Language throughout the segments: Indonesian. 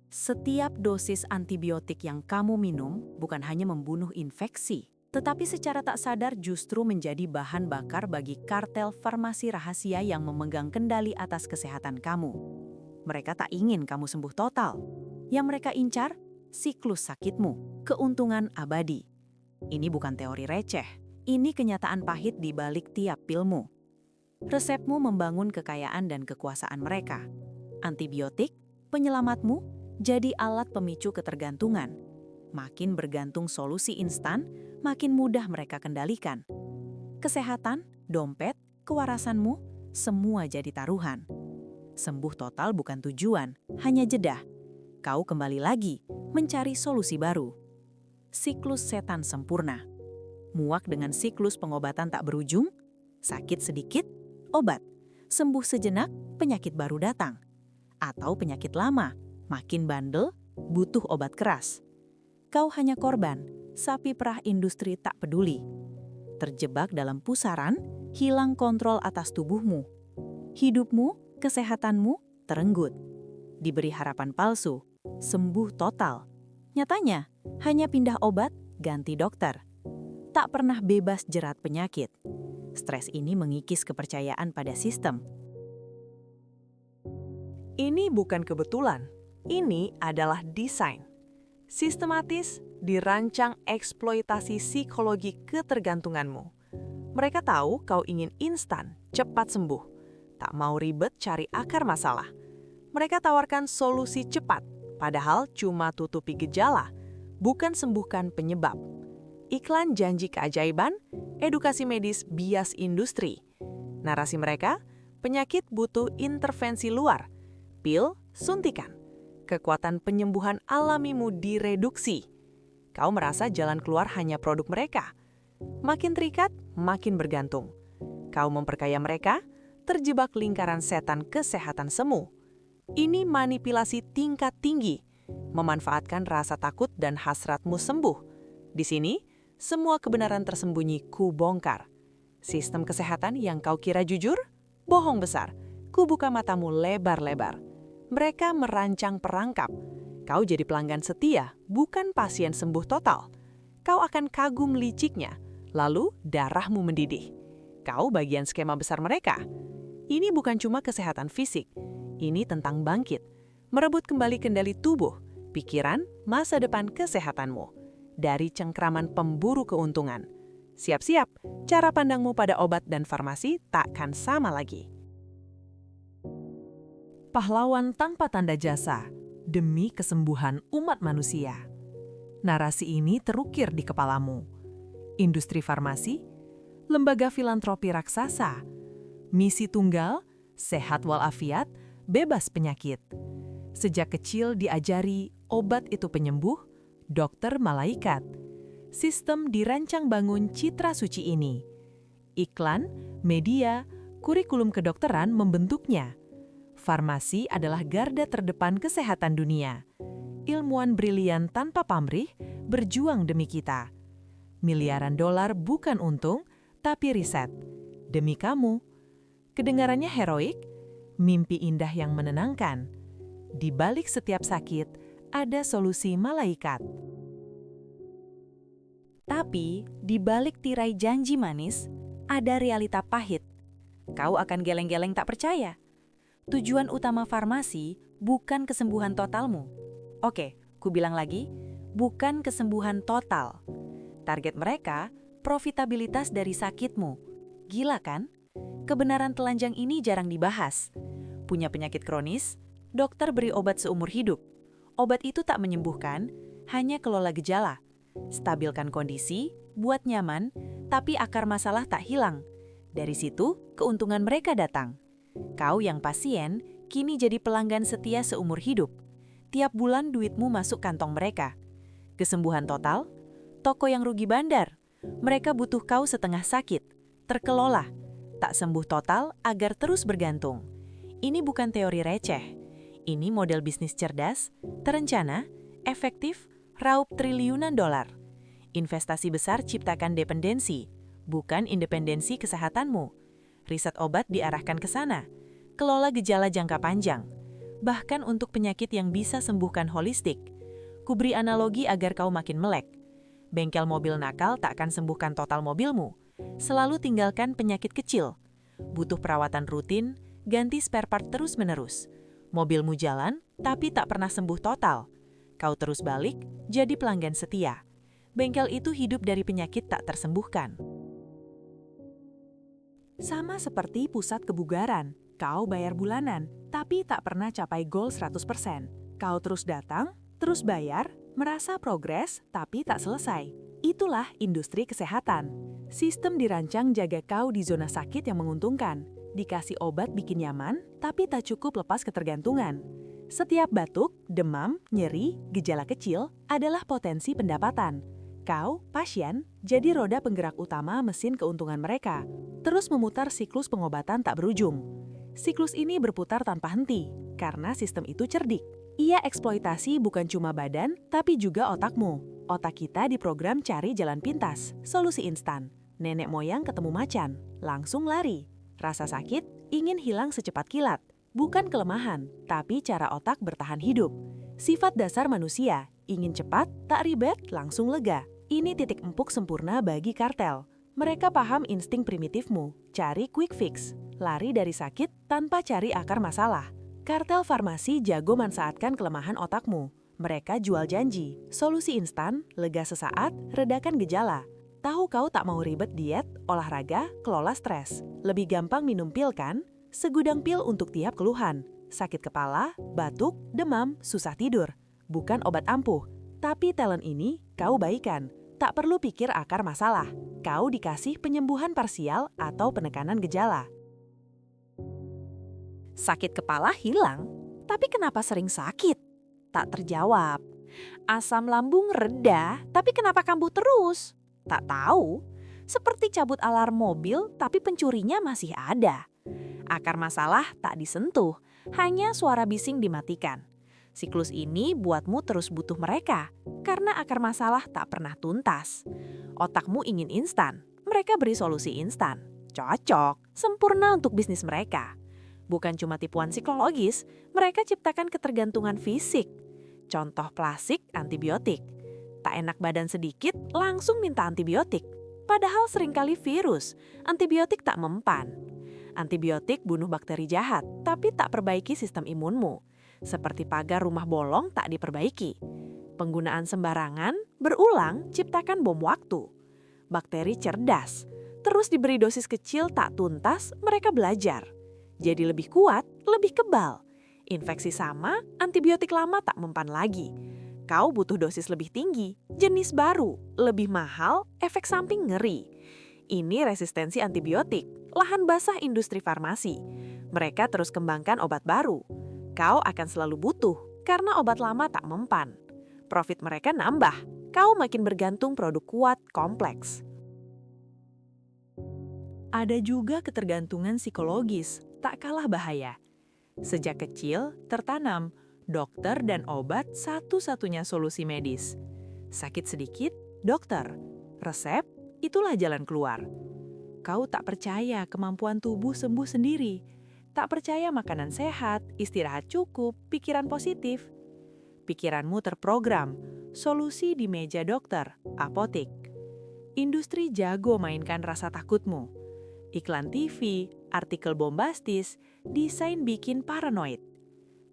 Setiap dosis antibiotik yang kamu minum bukan hanya membunuh infeksi, tetapi secara tak sadar justru menjadi bahan bakar bagi kartel farmasi rahasia yang memegang kendali atas kesehatan kamu. Mereka tak ingin kamu sembuh total. Yang mereka incar, siklus sakitmu, keuntungan abadi. Ini bukan teori receh, ini kenyataan pahit di balik tiap pilmu. Resepmu membangun kekayaan dan kekuasaan mereka. Antibiotik, penyelamatmu, jadi alat pemicu ketergantungan. Makin bergantung solusi instan, makin mudah mereka kendalikan. Kesehatan, dompet, kewarasanmu, semua jadi taruhan. Sembuh total bukan tujuan, hanya jeda. Kau kembali lagi, mencari solusi baru. Siklus setan sempurna. Muak dengan siklus pengobatan tak berujung, sakit sedikit, obat. Sembuh sejenak, penyakit baru datang. Atau penyakit lama, makin bandel, butuh obat keras. Kau hanya korban, sapi perah industri tak peduli. Terjebak dalam pusaran, hilang kontrol atas tubuhmu. Hidupmu, kesehatanmu, terenggut. Diberi harapan palsu, sembuh total. Nyatanya, hanya pindah obat, ganti dokter. Tak pernah bebas jerat penyakit. Stres ini mengikis kepercayaan pada sistem. Ini bukan kebetulan. Ini adalah desain. Sistematis dirancang eksploitasi psikologi ketergantunganmu. Mereka tahu kau ingin instan, cepat sembuh. Tak mau ribet cari akar masalah. Mereka tawarkan solusi cepat, padahal cuma tutupi gejala, bukan sembuhkan penyebab. Iklan janji keajaiban, edukasi medis bias industri. Narasi mereka, penyakit butuh intervensi luar, pil, suntikan. Kekuatan penyembuhan alamimu direduksi. Kau merasa jalan keluar hanya produk mereka. Makin terikat, makin bergantung. Kau memperkaya mereka, terjebak lingkaran setan kesehatan semu. Ini manipulasi tingkat tinggi, memanfaatkan rasa takut dan hasratmu sembuh. Di sini, semua kebenaran tersembunyi kubongkar. Sistem kesehatan yang kau kira jujur, bohong besar. Kubuka matamu lebar-lebar. Mereka merancang perangkap. Kau jadi pelanggan setia, bukan pasien sembuh total. Kau akan kagum liciknya, lalu darahmu mendidih. Kau bagian skema besar mereka. Ini bukan cuma kesehatan fisik, ini tentang bangkit, merebut kembali kendali tubuh, pikiran, masa depan kesehatanmu. Dari cengkraman pemburu keuntungan. Siap-siap, cara pandangmu pada obat dan farmasi takkan sama lagi. Pahlawan tanpa tanda jasa, demi kesembuhan umat manusia. Narasi ini terukir di kepalamu. Industri farmasi, lembaga filantropi raksasa, misi tunggal, sehat walafiat, bebas penyakit. Sejak kecil diajari obat itu penyembuh, dokter malaikat. Sistem dirancang bangun citra suci ini. Iklan, media, kurikulum kedokteran membentuknya. Farmasi adalah garda terdepan kesehatan dunia. Ilmuwan brilian tanpa pamrih berjuang demi kita. Miliaran dolar bukan untung, tapi riset. Demi kamu. Kedengarannya heroik, mimpi indah yang menenangkan. Di balik setiap sakit, ada solusi malaikat. Tapi, di balik tirai janji manis, ada realita pahit. Kau akan geleng-geleng tak percaya. Tujuan utama farmasi bukan kesembuhan totalmu. Oke, ku bilang lagi, bukan kesembuhan total. Target mereka, profitabilitas dari sakitmu. Gila kan? Kebenaran telanjang ini jarang dibahas. Punya penyakit kronis, dokter beri obat seumur hidup. Obat itu tak menyembuhkan, hanya kelola gejala. Stabilkan kondisi, buat nyaman, tapi akar masalah tak hilang. Dari situ, keuntungan mereka datang. Kau yang pasien, kini jadi pelanggan setia seumur hidup. Tiap bulan duitmu masuk kantong mereka. Kesembuhan total? Toko yang rugi bandar. Mereka butuh kau setengah sakit. Terkelola. Tak sembuh total agar terus bergantung. Ini bukan teori receh. Ini model bisnis cerdas, terencana, efektif, raup triliunan dolar. Investasi besar ciptakan dependensi, bukan independensi kesehatanmu. Riset obat diarahkan ke sana. Kelola gejala jangka panjang. bahkan untuk penyakit yang bisa sembuhkan holistik. Kuberi analogi agar kau makin melek. Bengkel mobil nakal tak akan sembuhkan total mobilmu. Selalu tinggalkan penyakit kecil. Butuh perawatan rutin, ganti spare part terus-menerus. Mobilmu jalan, tapi tak pernah sembuh total. Kau terus balik, jadi pelanggan setia. Bengkel itu hidup dari penyakit tak tersembuhkan. Sama seperti pusat kebugaran. Kau bayar bulanan, tapi tak pernah capai goal 100%. Kau terus datang, terus bayar, merasa progres, tapi tak selesai. Itulah industri kesehatan. Sistem dirancang jaga kau di zona sakit yang menguntungkan. Dikasih obat bikin nyaman, tapi tak cukup lepas ketergantungan. Setiap batuk, demam, nyeri, gejala kecil adalah potensi pendapatan. Kau, pasien, jadi roda penggerak utama mesin keuntungan mereka. Terus memutar siklus pengobatan tak berujung. Siklus ini berputar tanpa henti, karena sistem itu cerdik. Ia eksploitasi bukan cuma badan, tapi juga otakmu. Otak kita diprogram cari jalan pintas, solusi instan. Nenek moyang ketemu macan, langsung lari. Rasa sakit, ingin hilang secepat kilat. Bukan kelemahan, tapi cara otak bertahan hidup. Sifat dasar manusia, ingin cepat, tak ribet, langsung lega. Ini titik empuk sempurna bagi kartel. Mereka paham insting primitifmu, cari quick fix. Lari dari sakit tanpa cari akar masalah. Kartel farmasi jago manfaatkan kelemahan otakmu. Mereka jual janji, solusi instan, lega sesaat, redakan gejala. Tahu kau tak mau ribet diet, olahraga, kelola stres. Lebih gampang minum pil kan? Segudang pil untuk tiap keluhan. Sakit kepala, batuk, demam, susah tidur. Bukan obat ampuh. Tapi talent ini kau baikan. Tak perlu pikir akar masalah. Kau dikasih penyembuhan parsial atau penekanan gejala. Sakit kepala hilang, tapi kenapa sering sakit? Tak terjawab. Asam lambung reda, tapi kenapa kambuh terus? Tak tahu. Seperti cabut alarm mobil, tapi pencurinya masih ada. Akar masalah tak disentuh, hanya suara bising dimatikan. Siklus ini buatmu terus butuh mereka, karena akar masalah tak pernah tuntas. Otakmu ingin instan, mereka beri solusi instan. Cocok, sempurna untuk bisnis mereka. Bukan cuma tipuan psikologis, mereka ciptakan ketergantungan fisik. Contoh klasik antibiotik. Tak enak badan sedikit, langsung minta antibiotik. Padahal seringkali virus, antibiotik tak mempan. Antibiotik bunuh bakteri jahat, tapi tak perbaiki sistem imunmu. Seperti pagar rumah bolong tak diperbaiki. Penggunaan sembarangan, berulang, ciptakan bom waktu. Bakteri cerdas, terus diberi dosis kecil tak tuntas, mereka belajar. Jadi lebih kuat, lebih kebal. Infeksi sama, antibiotik lama tak mempan lagi. Kau butuh dosis lebih tinggi, jenis baru, lebih mahal, efek samping ngeri. Ini resistensi antibiotik, lahan basah industri farmasi. Mereka terus kembangkan obat baru. Kau akan selalu butuh, karena obat lama tak mempan. Profit mereka nambah, kau makin bergantung produk kuat, kompleks. Ada juga ketergantungan psikologis, tak kalah bahaya. Sejak kecil, tertanam, dokter dan obat satu-satunya solusi medis. Sakit sedikit, dokter. Resep, itulah jalan keluar. Kau tak percaya kemampuan tubuh sembuh sendiri. Tak percaya makanan sehat, istirahat cukup, pikiran positif. Pikiranmu terprogram, solusi di meja dokter, apotik. Industri jago mainkan rasa takutmu. Iklan TV, artikel bombastis, desain bikin paranoid.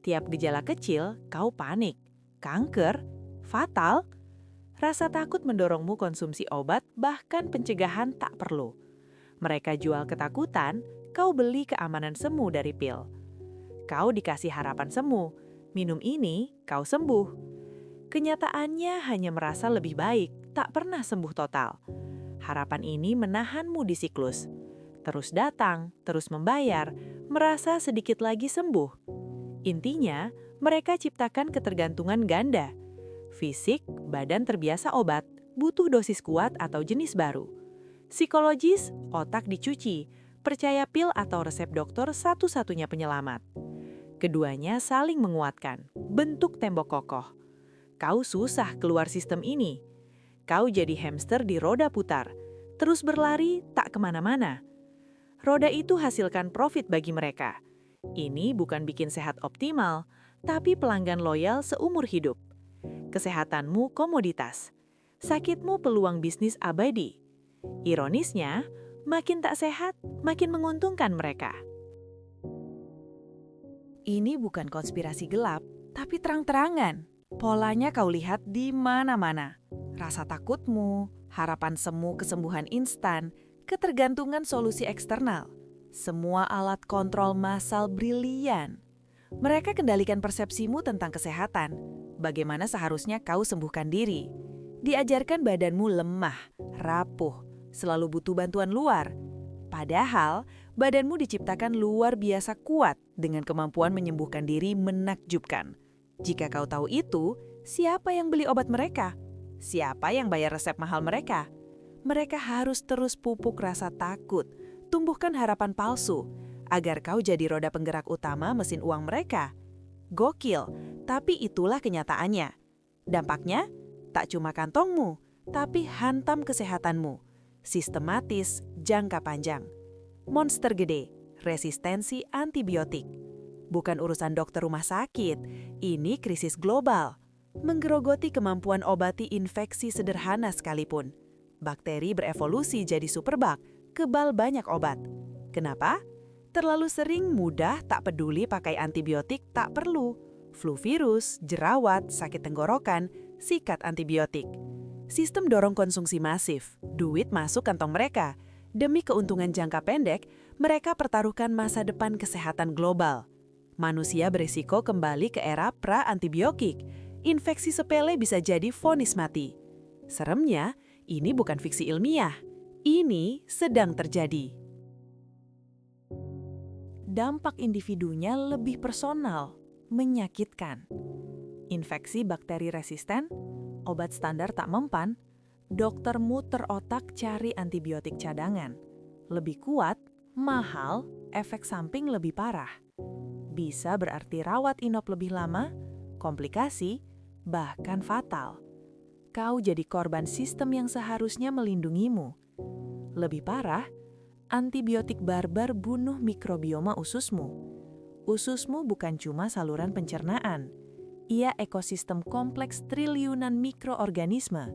Tiap gejala kecil, kau panik. Kanker? Fatal? Rasa takut mendorongmu konsumsi obat, bahkan pencegahan tak perlu. Mereka jual ketakutan, kau beli keamanan semu dari pil. Kau dikasih harapan semu, minum ini, kau sembuh. Kenyataannya hanya merasa lebih baik, tak pernah sembuh total. Harapan ini menahanmu di siklus. Terus datang, terus membayar, merasa sedikit lagi sembuh. Intinya, mereka ciptakan ketergantungan ganda. Fisik, badan terbiasa obat, butuh dosis kuat atau jenis baru. Psikologis, otak dicuci, percaya pil atau resep dokter satu-satunya penyelamat. Keduanya saling menguatkan, bentuk tembok kokoh. Kau susah keluar sistem ini. Kau jadi hamster di roda putar, terus berlari tak kemana-mana. Roda itu hasilkan profit bagi mereka. Ini bukan bikin sehat optimal, tapi pelanggan loyal seumur hidup. Kesehatanmu komoditas. Sakitmu peluang bisnis abadi. Ironisnya, makin tak sehat, makin menguntungkan mereka. Ini bukan konspirasi gelap, tapi terang-terangan. Polanya kau lihat di mana-mana. Rasa takutmu, harapan semu kesembuhan instan, ketergantungan solusi eksternal. Semua alat kontrol massal brilian. Mereka kendalikan persepsimu tentang kesehatan. Bagaimana seharusnya kau sembuhkan diri. Diajarkan badanmu lemah, rapuh, selalu butuh bantuan luar. Padahal, badanmu diciptakan luar biasa kuat dengan kemampuan menyembuhkan diri menakjubkan. Jika kau tahu itu, siapa yang beli obat mereka? Siapa yang bayar resep mahal mereka? Mereka harus terus pupuk rasa takut, tumbuhkan harapan palsu, agar kau jadi roda penggerak utama mesin uang mereka. Gokil, tapi itulah kenyataannya. Dampaknya, tak cuma kantongmu, tapi hantam kesehatanmu. Sistematis, jangka panjang. Monster gede, resistensi antibiotik. Bukan urusan dokter rumah sakit, ini krisis global. Menggerogoti kemampuan obati infeksi sederhana sekalipun. Bakteri berevolusi jadi superbug, kebal banyak obat. Kenapa? Terlalu sering mudah tak peduli pakai antibiotik tak perlu. Flu virus, jerawat, sakit tenggorokan, sikat antibiotik. Sistem dorong konsumsi masif, duit masuk kantong mereka. Demi keuntungan jangka pendek, mereka pertaruhkan masa depan kesehatan global. Manusia berisiko kembali ke era pra-antibiotik. Infeksi sepele bisa jadi vonis mati. Seremnya, ini bukan fiksi ilmiah. Ini sedang terjadi. Dampak individunya lebih personal, menyakitkan. Infeksi bakteri resisten, obat standar tak mempan, dokter muter otak cari antibiotik cadangan. Lebih kuat, mahal, efek samping lebih parah. Bisa berarti rawat inap lebih lama, komplikasi, bahkan fatal. Kau jadi korban sistem yang seharusnya melindungimu. Lebih parah, antibiotik barbar bunuh mikrobioma ususmu. Ususmu bukan cuma saluran pencernaan. Ia ekosistem kompleks triliunan mikroorganisme,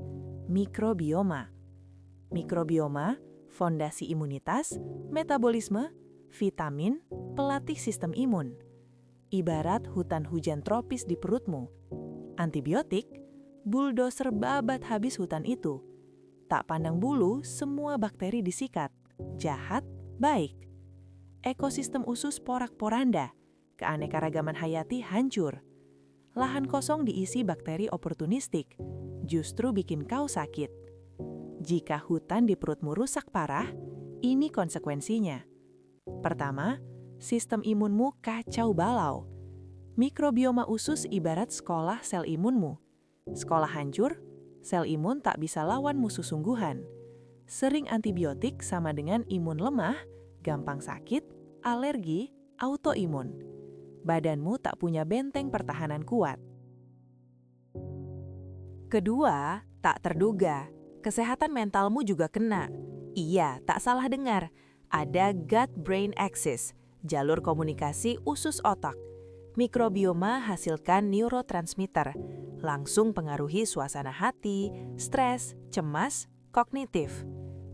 mikrobioma. Mikrobioma, fondasi imunitas, metabolisme, vitamin, pelatih sistem imun. Ibarat hutan hujan tropis di perutmu. Antibiotik, bulldozer babat habis hutan itu. Tak pandang bulu, semua bakteri disikat. Jahat, baik. Ekosistem usus porak-poranda, keanekaragaman hayati hancur. Lahan kosong diisi bakteri oportunistik, justru bikin kau sakit. Jika hutan di perutmu rusak parah, ini konsekuensinya. Pertama, sistem imunmu kacau balau. Mikrobioma usus ibarat sekolah sel imunmu. Sekolah hancur, sel imun tak bisa lawan musuh sungguhan. Sering antibiotik sama dengan imun lemah, gampang sakit, alergi, autoimun. Badanmu tak punya benteng pertahanan kuat. Kedua, tak terduga, kesehatan mentalmu juga kena. Iya, tak salah dengar. Ada gut-brain axis, jalur komunikasi usus otak. Mikrobioma hasilkan neurotransmitter, langsung pengaruhi suasana hati, stres, cemas, kognitif.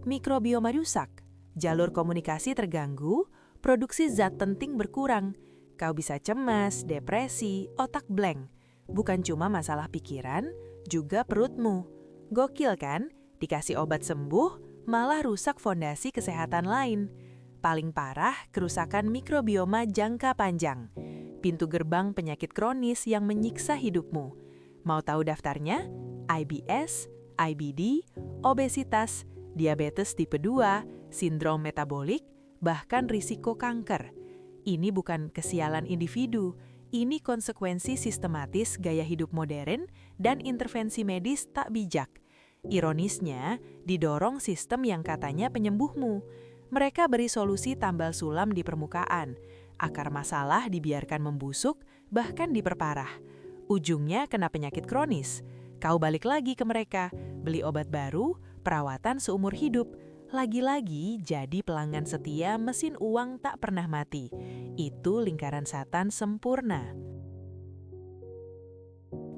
Mikrobioma rusak, jalur komunikasi terganggu, produksi zat penting berkurang. Kau bisa cemas, depresi, otak blank. Bukan cuma masalah pikiran, juga perutmu. Gokil kan? Dikasih obat sembuh, malah rusak fondasi kesehatan lain. Paling parah, kerusakan mikrobioma jangka panjang. Pintu gerbang penyakit kronis yang menyiksa hidupmu. Mau tahu daftarnya? IBS, IBD, obesitas, diabetes tipe 2, sindrom metabolik, bahkan risiko kanker. Ini bukan kesialan individu, ini konsekuensi sistematis gaya hidup modern dan intervensi medis tak bijak. Ironisnya, didorong sistem yang katanya penyembuhmu. Mereka beri solusi tambal sulam di permukaan. Akar masalah dibiarkan membusuk, bahkan diperparah. Ujungnya kena penyakit kronis. Kau balik lagi ke mereka, beli obat baru, perawatan seumur hidup. Lagi-lagi jadi pelanggan setia mesin uang tak pernah mati. Itu lingkaran setan sempurna.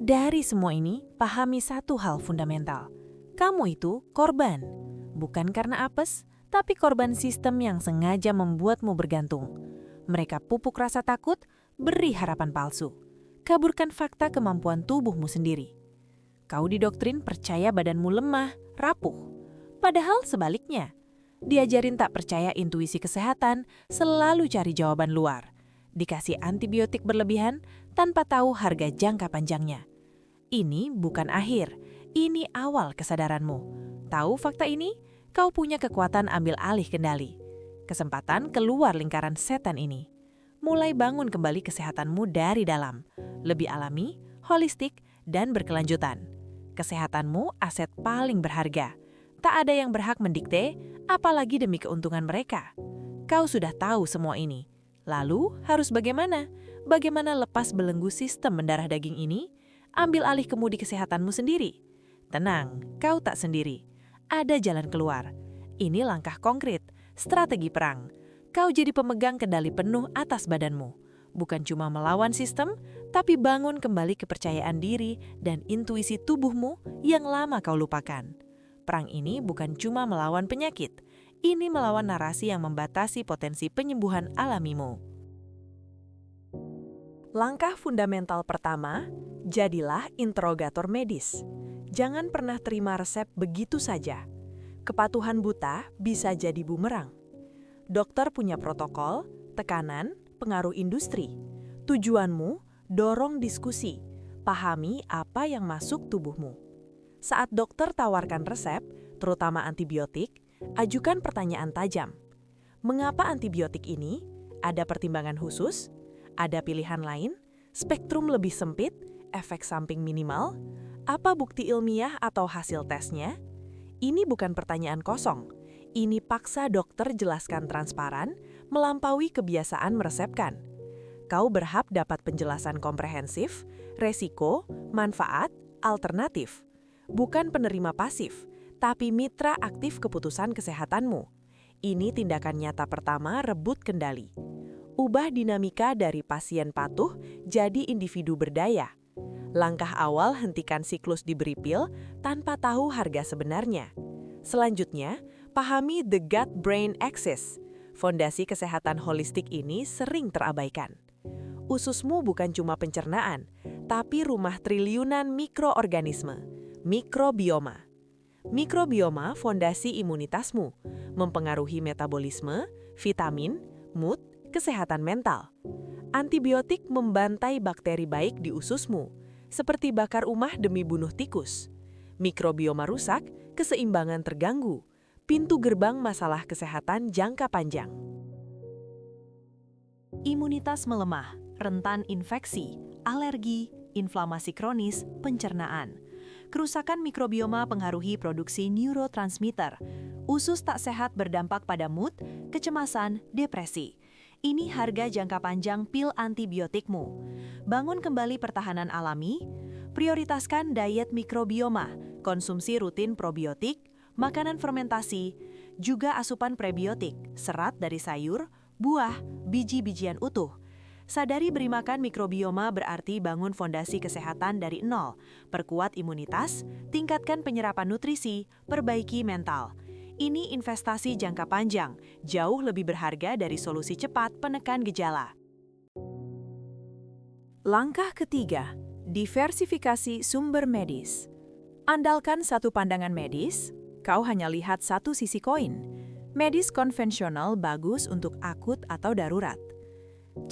Dari semua ini, pahami satu hal fundamental. Kamu itu korban. Bukan karena apes, tapi korban sistem yang sengaja membuatmu bergantung. Mereka pupuk rasa takut, beri harapan palsu. Kaburkan fakta kemampuan tubuhmu sendiri. Kau didoktrin percaya badanmu lemah, rapuh. Padahal sebaliknya. Diajarin tak percaya intuisi kesehatan, selalu cari jawaban luar. Dikasih antibiotik berlebihan tanpa tahu harga jangka panjangnya. Ini bukan akhir, ini awal kesadaranmu. Tahu fakta ini? Kau punya kekuatan ambil alih kendali. Kesempatan keluar lingkaran setan ini. Mulai bangun kembali kesehatanmu dari dalam. Lebih alami, holistik, dan berkelanjutan. Kesehatanmu aset paling berharga. Tak ada yang berhak mendikte, apalagi demi keuntungan mereka. Kau sudah tahu semua ini. Lalu harus bagaimana? Bagaimana lepas belenggu sistem mendarah daging ini? Ambil alih kemudi kesehatanmu sendiri. Tenang, kau tak sendiri. Ada jalan keluar. Ini langkah konkret, strategi perang. Kau jadi pemegang kendali penuh atas badanmu. Bukan cuma melawan sistem, tapi bangun kembali kepercayaan diri dan intuisi tubuhmu yang lama kau lupakan. Perang ini bukan cuma melawan penyakit, ini melawan narasi yang membatasi potensi penyembuhan alamimu. Langkah fundamental pertama, jadilah interogator medis. Jangan pernah terima resep begitu saja. Kepatuhan buta bisa jadi bumerang. Dokter punya protokol, tekanan, pengaruh industri. Tujuanmu, dorong diskusi, pahami apa yang masuk tubuhmu. Saat dokter tawarkan resep, terutama antibiotik, ajukan pertanyaan tajam. Mengapa antibiotik ini? Ada pertimbangan khusus? Ada pilihan lain? Spektrum lebih sempit? Efek samping minimal? Apa bukti ilmiah atau hasil tesnya? Ini bukan pertanyaan kosong. Ini paksa dokter jelaskan transparan, melampaui kebiasaan meresepkan. Kau berhak dapat penjelasan komprehensif, resiko, manfaat, alternatif. Bukan penerima pasif, tapi mitra aktif keputusan kesehatanmu. Ini tindakan nyata pertama rebut kendali. Ubah dinamika dari pasien patuh jadi individu berdaya. Langkah awal hentikan siklus diberi pil tanpa tahu harga sebenarnya. Selanjutnya, pahami the gut-brain axis. Fondasi kesehatan holistik ini sering terabaikan. Ususmu bukan cuma pencernaan, tapi rumah triliunan mikroorganisme, mikrobioma. Mikrobioma fondasi imunitasmu, mempengaruhi metabolisme, vitamin, mood, kesehatan mental. Antibiotik membantai bakteri baik di ususmu, seperti bakar umah demi bunuh tikus. Mikrobioma rusak, keseimbangan terganggu, pintu gerbang masalah kesehatan jangka panjang. Imunitas melemah, rentan infeksi, alergi, inflamasi kronis, pencernaan. Kerusakan mikrobioma pengaruhi produksi neurotransmitter. Usus tak sehat berdampak pada mood, kecemasan, depresi. Ini harga jangka panjang pil antibiotikmu. Bangun kembali pertahanan alami, prioritaskan diet mikrobioma, konsumsi rutin probiotik, makanan fermentasi, juga asupan prebiotik, serat dari sayur, buah, biji-bijian utuh. Sadari beri makan mikrobioma berarti bangun fondasi kesehatan dari nol, perkuat imunitas, tingkatkan penyerapan nutrisi, perbaiki mental. Ini investasi jangka panjang, jauh lebih berharga dari solusi cepat penekan gejala. Langkah ketiga, diversifikasi sumber medis. Andalkan satu pandangan medis, kau hanya lihat satu sisi koin. Medis konvensional bagus untuk akut atau darurat.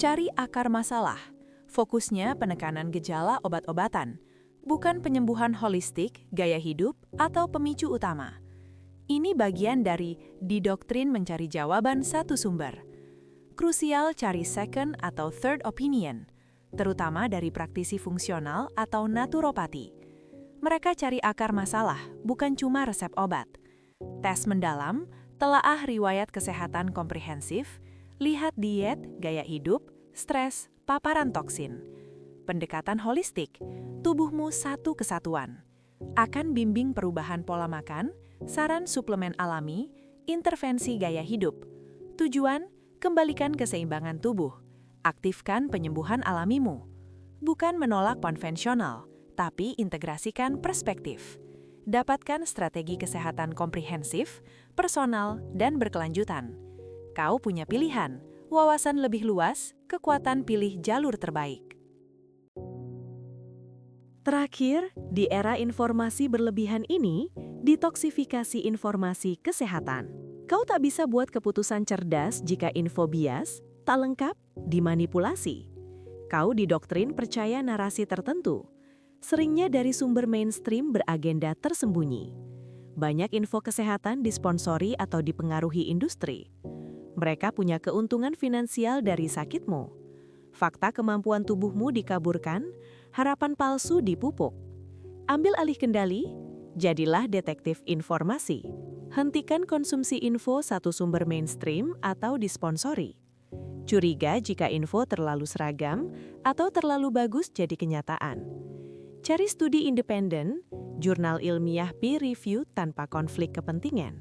Cari akar masalah, fokusnya penekanan gejala obat-obatan, bukan penyembuhan holistik, gaya hidup, atau pemicu utama. Ini bagian dari didoktrin mencari jawaban satu sumber. Krusial cari second atau third opinion, terutama dari praktisi fungsional atau naturopati. Mereka cari akar masalah, bukan cuma resep obat. Tes mendalam, telaah riwayat kesehatan komprehensif, lihat diet, gaya hidup, stres, paparan toksin. Pendekatan holistik, tubuhmu satu kesatuan. Akan bimbing perubahan pola makan, saran suplemen alami, intervensi gaya hidup. Tujuan, kembalikan keseimbangan tubuh. Aktifkan penyembuhan alamimu. Bukan menolak konvensional, tapi integrasikan perspektif. Dapatkan strategi kesehatan komprehensif, personal, dan berkelanjutan. Kau punya pilihan, wawasan lebih luas, kekuatan pilih jalur terbaik. Terakhir, di era informasi berlebihan ini, detoksifikasi informasi kesehatan. Kau tak bisa buat keputusan cerdas jika info bias, tak lengkap, dimanipulasi. Kau didoktrin percaya narasi tertentu, seringnya dari sumber mainstream beragenda tersembunyi. Banyak info kesehatan disponsori atau dipengaruhi industri. Mereka punya keuntungan finansial dari sakitmu. Fakta kemampuan tubuhmu dikaburkan, harapan palsu dipupuk. Ambil alih kendali, jadilah detektif informasi. Hentikan konsumsi info satu sumber mainstream atau disponsori. Curiga jika info terlalu seragam atau terlalu bagus jadi kenyataan. Cari studi independen, jurnal ilmiah peer review tanpa konflik kepentingan.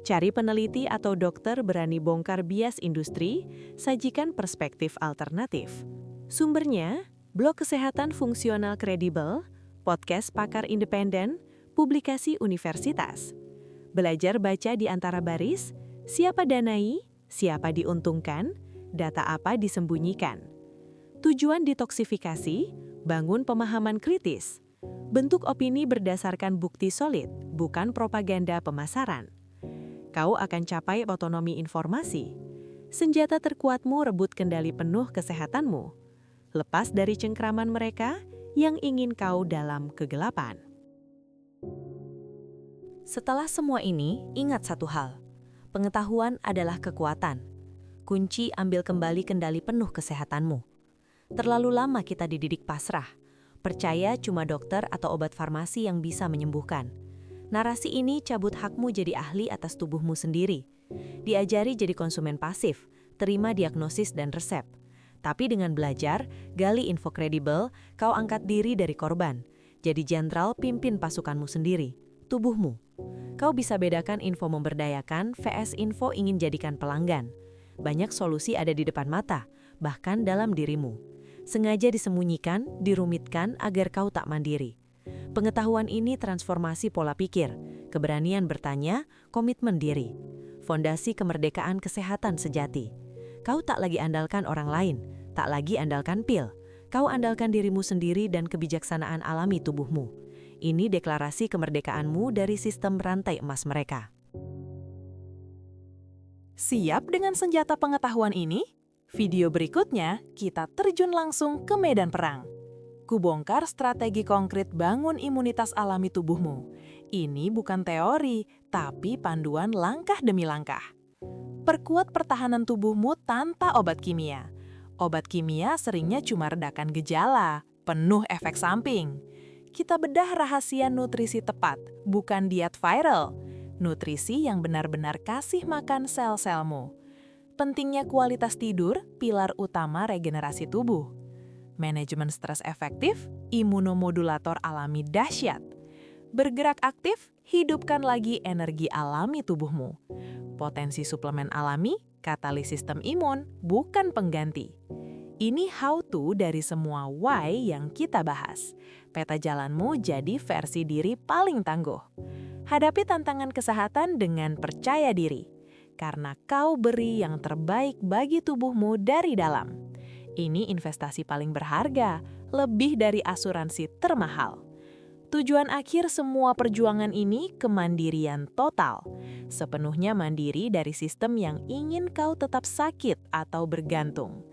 Cari peneliti atau dokter berani bongkar bias industri, sajikan perspektif alternatif. Sumbernya, blog kesehatan fungsional kredibel, podcast pakar independen, publikasi universitas. Belajar baca di antara baris, siapa danai, siapa diuntungkan, data apa disembunyikan. Tujuan detoksifikasi, bangun pemahaman kritis. Bentuk opini berdasarkan bukti solid, bukan propaganda pemasaran. Kau akan capai otonomi informasi. Senjata terkuatmu rebut kendali penuh kesehatanmu. Lepas dari cengkraman mereka yang ingin kau dalam kegelapan. Setelah semua ini, ingat satu hal. Pengetahuan adalah kekuatan. Kunci ambil kembali kendali penuh kesehatanmu. Terlalu lama kita dididik pasrah. Percaya cuma dokter atau obat farmasi yang bisa menyembuhkan. Narasi ini cabut hakmu jadi ahli atas tubuhmu sendiri. Diajari jadi konsumen pasif, terima diagnosis dan resep. Tapi dengan belajar, gali info kredibel, kau angkat diri dari korban. Jadi jenderal pimpin pasukanmu sendiri, tubuhmu. Kau bisa bedakan info memberdayakan vs info ingin jadikan pelanggan. Banyak solusi ada di depan mata, bahkan dalam dirimu. Sengaja disembunyikan, dirumitkan agar kau tak mandiri. Pengetahuan ini transformasi pola pikir, keberanian bertanya, komitmen diri. Fondasi kemerdekaan kesehatan sejati. Kau tak lagi andalkan orang lain, tak lagi andalkan pil. Kau andalkan dirimu sendiri dan kebijaksanaan alami tubuhmu. Ini deklarasi kemerdekaanmu dari sistem rantai emas mereka. Siap dengan senjata pengetahuan ini? Video berikutnya kita terjun langsung ke medan perang. Kubongkar strategi konkret bangun imunitas alami tubuhmu. Ini bukan teori, tapi panduan langkah demi langkah. Perkuat pertahanan tubuhmu tanpa obat kimia. Obat kimia seringnya cuma redakan gejala, penuh efek samping. Kita bedah rahasia nutrisi tepat, bukan diet viral. Nutrisi yang benar-benar kasih makan sel-selmu. Pentingnya kualitas tidur, pilar utama regenerasi tubuh. Manajemen stres efektif, imunomodulator alami dahsyat. Bergerak aktif, hidupkan lagi energi alami tubuhmu. Potensi suplemen alami, katalis sistem imun, bukan pengganti. Ini how to dari semua why yang kita bahas. Peta jalanmu jadi versi diri paling tangguh. Hadapi tantangan kesehatan dengan percaya diri. Karena kau beri yang terbaik bagi tubuhmu dari dalam. Ini investasi paling berharga, lebih dari asuransi termahal. Tujuan akhir semua perjuangan ini kemandirian total. Sepenuhnya mandiri dari sistem yang ingin kau tetap sakit atau bergantung.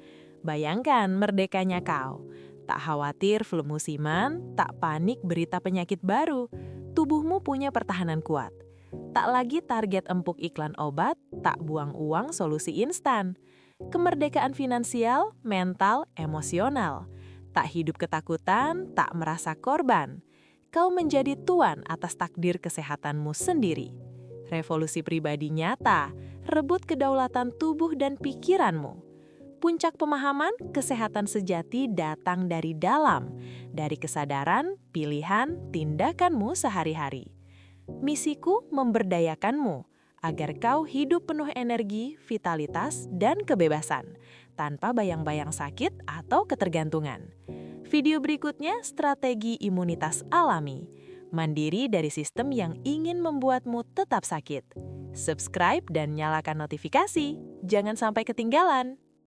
Bayangkan merdekanya kau. Tak khawatir flu musiman, tak panik berita penyakit baru. Tubuhmu punya pertahanan kuat. Tak lagi target empuk iklan obat, tak buang uang solusi instan. Kemerdekaan finansial, mental, emosional. Tak hidup ketakutan, tak merasa korban. Kau menjadi tuan atas takdir kesehatanmu sendiri. Revolusi pribadi nyata, rebut kedaulatan tubuh dan pikiranmu. Puncak pemahaman, kesehatan sejati datang dari dalam, dari kesadaran, pilihan, tindakanmu sehari-hari. Misiku memberdayakanmu, agar kau hidup penuh energi, vitalitas, dan kebebasan, tanpa bayang-bayang sakit atau ketergantungan. Video berikutnya, strategi imunitas alami. Mandiri dari sistem yang ingin membuatmu tetap sakit. Subscribe dan nyalakan notifikasi. Jangan sampai ketinggalan.